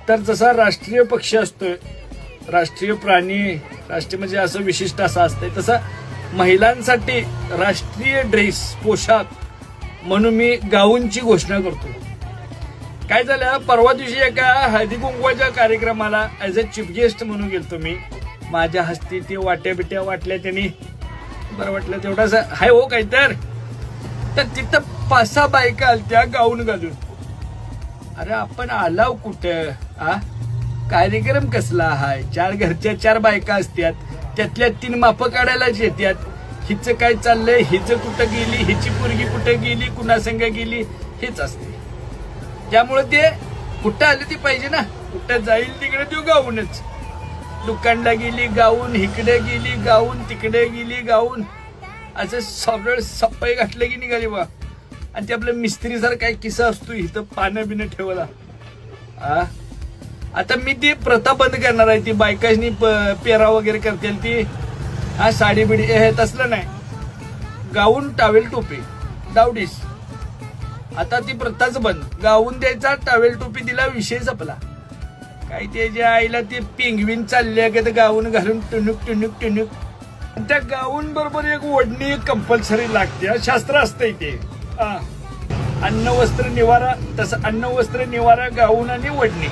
तर जसा राष्ट्रीय पक्षी असतोय, राष्ट्रीय प्राणी, राष्ट्रीय म्हणजे असं विशिष्ट असं असतंय, तसं महिलांसाठी राष्ट्रीय ड्रेस पोशाख म्हणून मी गाऊनची घोषणा करतो. काय झालं, परवा दिवशी एका हळदी कुंकवाच्या कार्यक्रमाला ऍज अ चीफ गेस्ट म्हणून गेलतो मी. माझ्या हस्ती ते वाट्या बिट्या वाटल्या, त्यांनी बरं वाटलं तेवढाच हाय हो काय. तर तिथं 5-6 बायका आलत्या गाऊन घालून. अरे आपण आलाव कुठं, कार्यक्रम कसला हाय? 4 घरच्या 4 बायका असतात, त्यातल्या 3 मापं काढायलाच येतात. हिचं काय चाललंय, हिचं कुठं गेली, हिची पोरगी कुठं गेली, कुणासंग गेली, हेच असते. त्यामुळे ते कुठं आलं ती पाहिजे ना, कुठं जाईल तिकडे तो गाऊनच. दुकानला गेली गाऊन, इकडे गेली गाऊन, तिकडे गेली गाऊन, असं सरळ सप्पाई घातलं की निघाली बा. आणि ते आपलं मिस्त्री सारखा काय किस्सा असतो इथं पानं बिनं ठेवला. आता मी ती प्रथा बंद करणार आहे. ती बायकांनी पेरा वगैरे करतील ती साडी बिडी हे तसलं नाही. गाऊन, टावेल, टोपी, दावडीस. आता ती प्रथाच बंद. गाऊन द्यायचा, टावेल टोपी दिला, विषय संपला. काय त्याच्या आईला ते पेंगविन चालले का ते गाऊन घालून टुनुक टुनुक टुनुक. त्या गाऊन बरोबर एक ओढणी कंपल्सरी लागते, शास्त्र असतंय ते. अन्न वस्त्र निवारा, तसं अन्न वस्त्र निवारा, गाऊन आणि ओढणी.